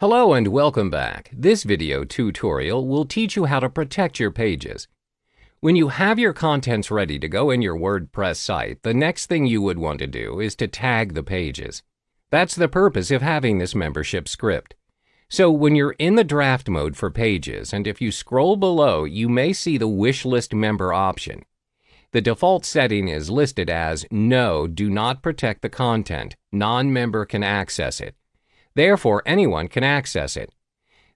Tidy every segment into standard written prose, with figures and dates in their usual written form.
Hello and welcome back. This video tutorial will teach you how to protect your pages. When you have your contents ready to go in your WordPress site, the next thing you would want to do is to tag the pages. That's the purpose of having this membership script. So when you're in the draft mode for pages, and if you scroll below, you may see the wishlist member option. The default setting is listed as No, do not protect the content. Non-member can access it. Therefore, anyone can access it.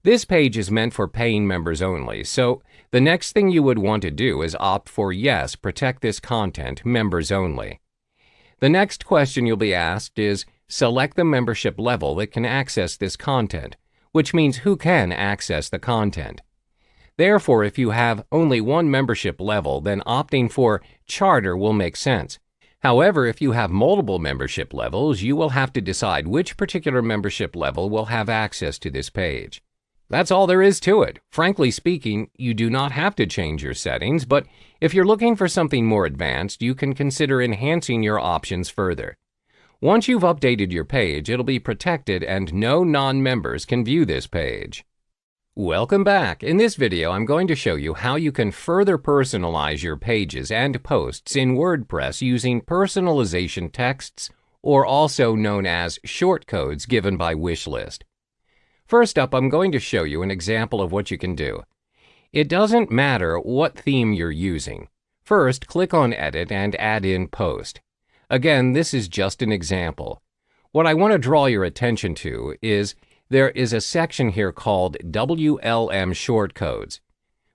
This page is meant for paying members only, so the next thing you would want to do is opt for Yes, protect this content, members only. The next question you'll be asked is, select the membership level that can access this content, which means who can access the content. Therefore, if you have only one membership level, then opting for Charter will make sense. However, if you have multiple membership levels, you will have to decide which particular membership level will have access to this page. That's all there is to it. Frankly speaking, you do not have to change your settings, but if you're looking for something more advanced, you can consider enhancing your options further. Once you've updated your page, it'll be protected and no non-members can view this page. Welcome back. In this video, I'm going to show you how you can further personalize your pages and posts in WordPress using personalization texts, or also known as shortcodes given by Wishlist. First up, I'm going to show you an example of what you can do. It doesn't matter what theme you're using. First, click on Edit and add in Post. Again, this is just an example. What I want to draw your attention to is there is a section here called WLM Shortcodes.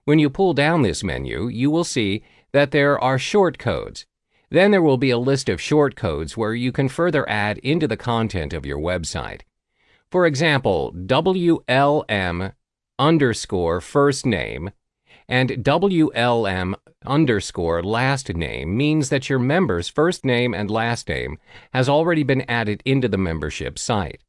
When you pull down this menu, you will see that there are shortcodes. Then there will be a list of shortcodes where you can further add into the content of your website. For example, WLM underscore first name and WLM underscore last name means that your member's first name and last name has already been added into the membership site.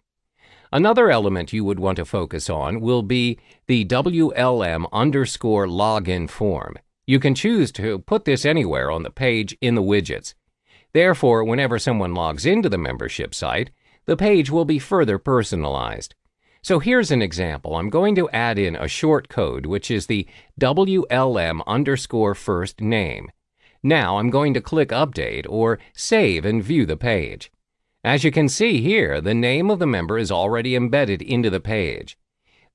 Another element you would want to focus on will be the WLM underscore login form. You can choose to put this anywhere on the page in the widgets. Therefore, whenever someone logs into the membership site, the page will be further personalized. So here's an example. I'm going to add in a short code, which is the WLM underscore first name. Now I'm going to click Update or Save and view the page. As you can see here, the name of the member is already embedded into the page.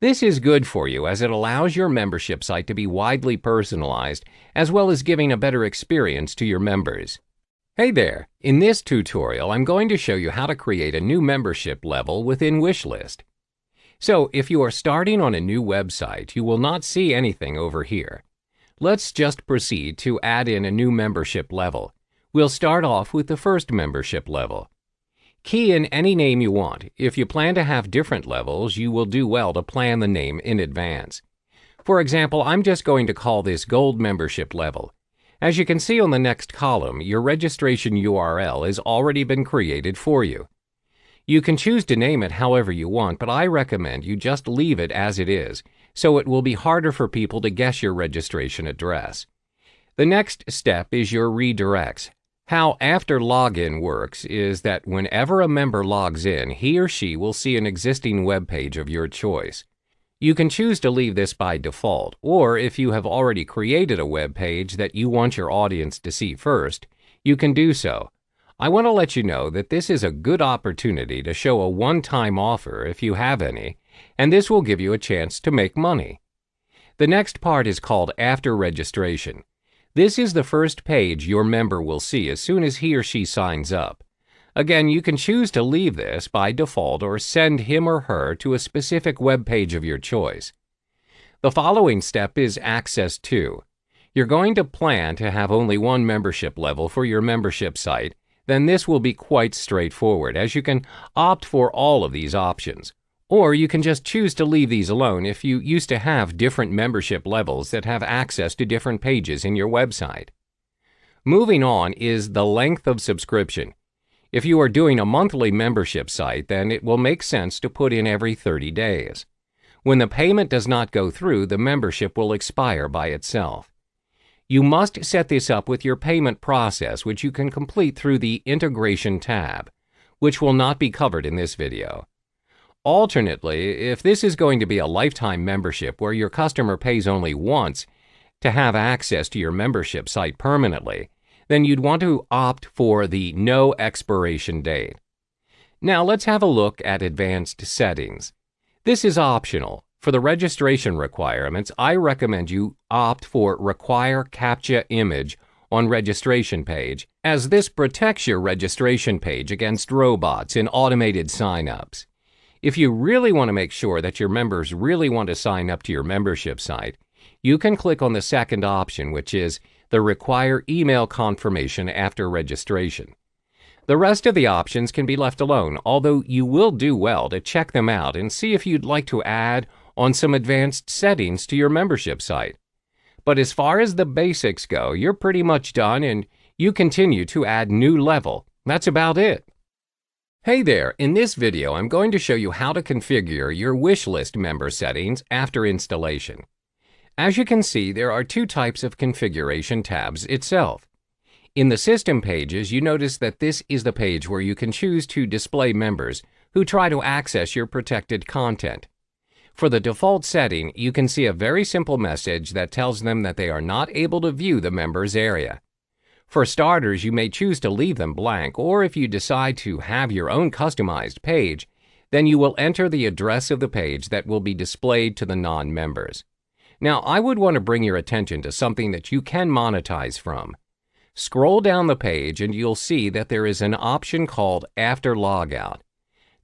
This is good for you as it allows your membership site to be widely personalized, as well as giving a better experience to your members. Hey there! In this tutorial, I'm going to show you how to create a new membership level within Wishlist. So, if you are starting on a new website, you will not see anything over here. Let's just proceed to add in a new membership level. We'll start off with the first membership level. Key in any name you want. If you plan to have different levels, you will do well to plan the name in advance. For example, I'm just going to call this Gold Membership Level. As you can see on the next column, your registration URL has already been created for you. You can choose to name it however you want, but I recommend you just leave it as it is, so it will be harder for people to guess your registration address. The next step is your redirects. How After Login works is that whenever a member logs in, he or she will see an existing web page of your choice. You can choose to leave this by default, or if you have already created a web page that you want your audience to see first, you can do so. I want to let you know that this is a good opportunity to show a one-time offer if you have any, and this will give you a chance to make money. The next part is called After Registration. This is the first page your member will see as soon as he or she signs up. Again, you can choose to leave this by default or send him or her to a specific web page of your choice. The following step is Access To. You're going to plan to have only one membership level for your membership site, then this will be quite straightforward as you can opt for all of these options. Or you can just choose to leave these alone if you used to have different membership levels that have access to different pages in your website. Moving on is the length of subscription. If you are doing a monthly membership site, then it will make sense to put in every 30 days. When the payment does not go through, the membership will expire by itself. You must set this up with your payment process, which you can complete through the Integration tab, which will not be covered in this video. Alternately, if this is going to be a lifetime membership where your customer pays only once to have access to your membership site permanently, then you'd want to opt for the no expiration date. Now let's have a look at advanced settings. This is optional. For the registration requirements, I recommend you opt for Require CAPTCHA Image on registration page, as this protects your registration page against robots and automated signups. If you really want to make sure that your members really want to sign up to your membership site, you can click on the second option, which is the Require Email Confirmation after registration. The rest of the options can be left alone, although you will do well to check them out and see if you'd like to add on some advanced settings to your membership site. But as far as the basics go, you're pretty much done and you continue to add new level. That's about it. Hey there, in this video I'm going to show you how to configure your wishlist member settings after installation. As you can see, there are two types of configuration tabs itself. In the System pages, you notice that this is the page where you can choose to display members who try to access your protected content. For the default setting, you can see a very simple message that tells them that they are not able to view the members area. For starters, you may choose to leave them blank, or if you decide to have your own customized page, then you will enter the address of the page that will be displayed to the non-members. Now, I would want to bring your attention to something that you can monetize from. Scroll down the page and you'll see that there is an option called After Logout.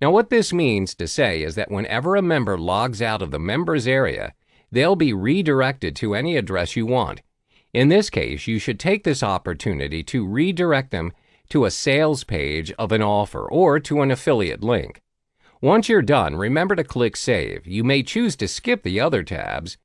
Now, what this means to say is that whenever a member logs out of the members area, they'll be redirected to any address you want. In this case, you should take this opportunity to redirect them to a sales page of an offer or to an affiliate link. Once you're done, remember to click Save. You may choose to skip the other tabs.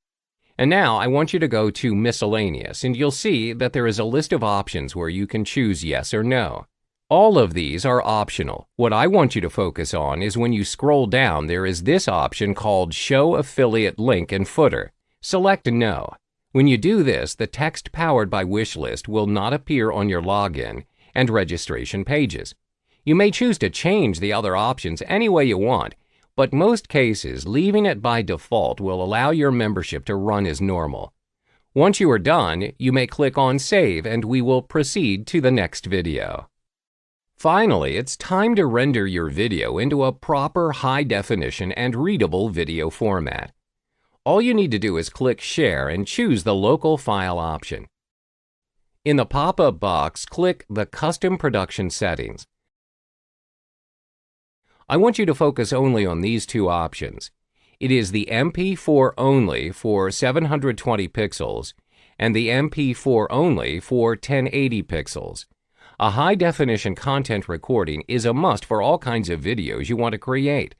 And now I want you to go to Miscellaneous, and you'll see that there is a list of options where you can choose yes or no. All of these are optional. What I want you to focus on is when you scroll down, there is this option called Show Affiliate Link and Footer. Select No. When you do this, the text powered by Wishlist will not appear on your login and registration pages. You may choose to change the other options any way you want, but most cases, leaving it by default will allow your membership to run as normal. Once you are done, you may click on Save and we will proceed to the next video. Finally, it's time to render your video into a proper high-definition and readable video format. All you need to do is click Share and choose the Local File option. In the pop-up box, click the Custom Production Settings. I want you to focus only on these two options. It is the MP4 only for 720 pixels and the MP4 only for 1080 pixels. A high-definition content recording is a must for all kinds of videos you want to create.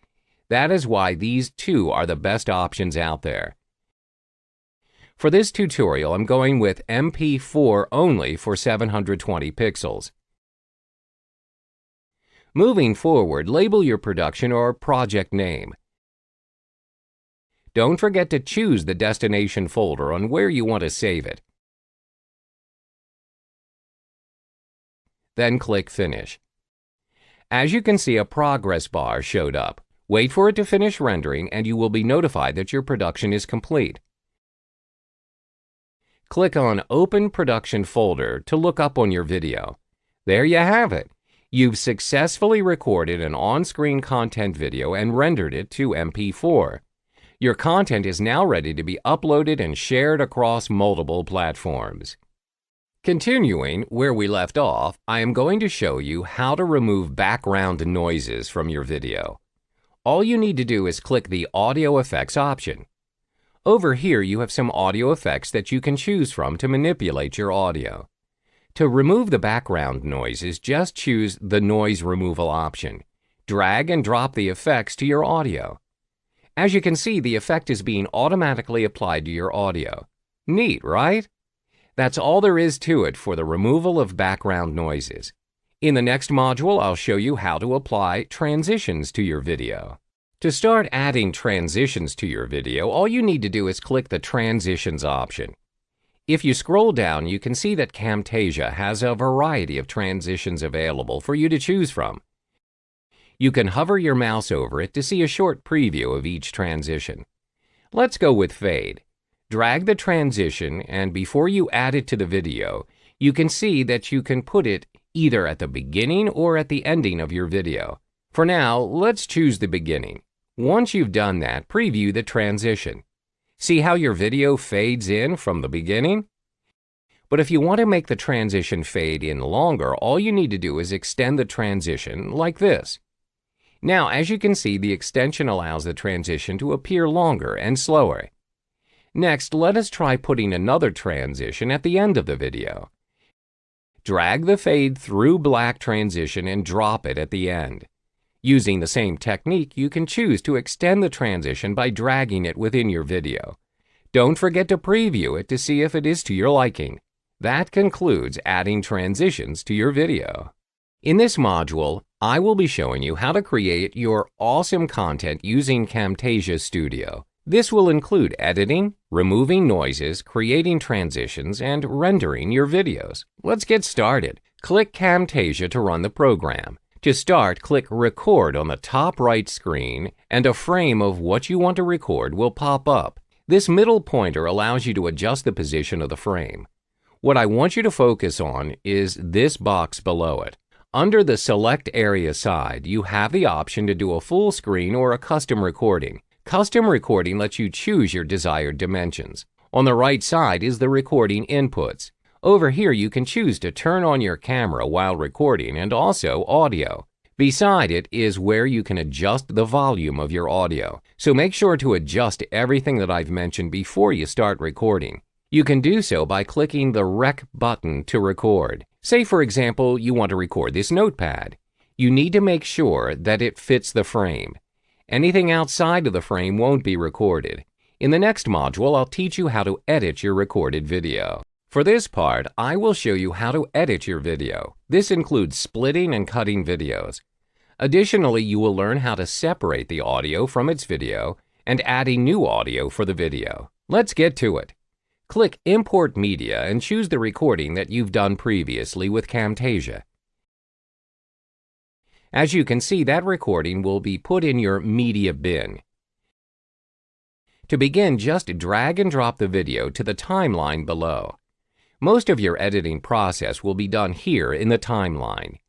That is why these two are the best options out there. For this tutorial, I'm going with MP4 only for 720 pixels. Moving forward, label your production or project name. Don't forget to choose the destination folder on where you want to save it. Then click Finish. As you can see, a progress bar showed up. Wait for it to finish rendering and you will be notified that your production is complete. Click on Open Production Folder to look up on your video. There you have it. You've successfully recorded an on-screen content video and rendered it to MP4. Your content is now ready to be uploaded and shared across multiple platforms. Continuing where we left off, I am going to show you how to remove background noises from your video. All you need to do is click the Audio Effects option. Over here, you have some audio effects that you can choose from to manipulate your audio. To remove the background noises, just choose the Noise Removal option. Drag and drop the effects to your audio. As you can see, the effect is being automatically applied to your audio. Neat, right? That's all there is to it for the removal of background noises. In the next module, I'll show you how to apply transitions to your video. To start adding transitions to your video, all you need to do is click the Transitions option. If you scroll down, you can see that Camtasia has a variety of transitions available for you to choose from. You can hover your mouse over it to see a short preview of each transition. Let's go with fade. Drag the transition, and before you add it to the video, you can see that you can put it either at the beginning or at the ending of your video. For now, let's choose the beginning. Once you've done that, preview the transition. See how your video fades in from the beginning? But if you want to make the transition fade in longer, all you need to do is extend the transition like this. Now, as you can see, the extension allows the transition to appear longer and slower. Next, let us try putting another transition at the end of the video. Drag the fade through black transition and drop it at the end. Using the same technique, you can choose to extend the transition by dragging it within your video. Don't forget to preview it to see if it is to your liking. That concludes adding transitions to your video. In this module, I will be showing you how to create your awesome content using Camtasia Studio. This will include editing, removing noises, creating transitions, and rendering your videos. Let's get started. Click Camtasia to run the program. To start, click Record on the top right screen, and a frame of what you want to record will pop up. This middle pointer allows you to adjust the position of the frame. What I want you to focus on is this box below it. Under the Select Area side, you have the option to do a full screen or a custom recording. Custom recording lets you choose your desired dimensions. On the right side is the recording inputs. Over here you can choose to turn on your camera while recording and also audio. Beside it is where you can adjust the volume of your audio. So make sure to adjust everything that I've mentioned before you start recording. You can do so by clicking the Rec button to record. Say, for example, you want to record this notepad. You need to make sure that it fits the frame. Anything outside of the frame won't be recorded. In the next module, I'll teach you how to edit your recorded video. For this part, I will show you how to edit your video. This includes splitting and cutting videos. Additionally, you will learn how to separate the audio from its video and adding new audio for the video. Let's get to it. Click Import Media and choose the recording that you've done previously with Camtasia. As you can see, that recording will be put in your media bin. To begin, just drag and drop the video to the timeline below. Most of your editing process will be done here in the timeline.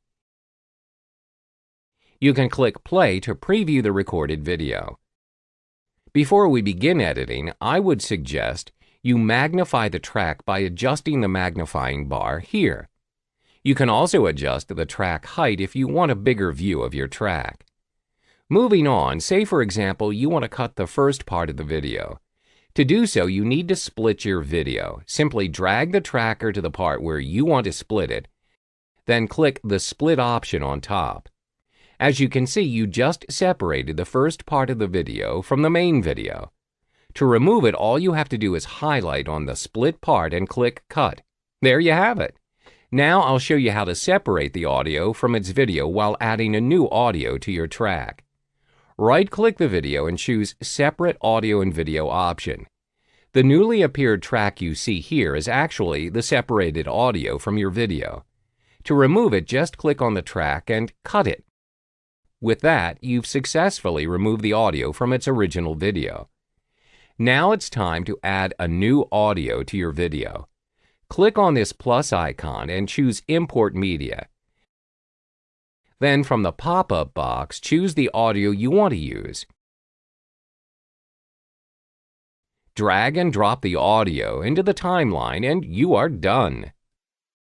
You can click play to preview the recorded video. Before we begin editing, I would suggest you magnify the track by adjusting the magnifying bar here. You can also adjust the track height if you want a bigger view of your track. Moving on, say for example you want to cut the first part of the video. To do so, you need to split your video. Simply drag the tracker to the part where you want to split it, then click the split option on top. As you can see, you just separated the first part of the video from the main video. To remove it, all you have to do is highlight on the split part and click Cut. There you have it. Now I'll show you how to separate the audio from its video while adding a new audio to your track. Right-click the video and choose Separate Audio and Video option. The newly appeared track you see here is actually the separated audio from your video. To remove it, just click on the track and cut it. With that, you've successfully removed the audio from its original video. Now it's time to add a new audio to your video. Click on this plus icon and choose Import Media. Then from the pop-up box, choose the audio you want to use. Drag and drop the audio into the timeline and you are done.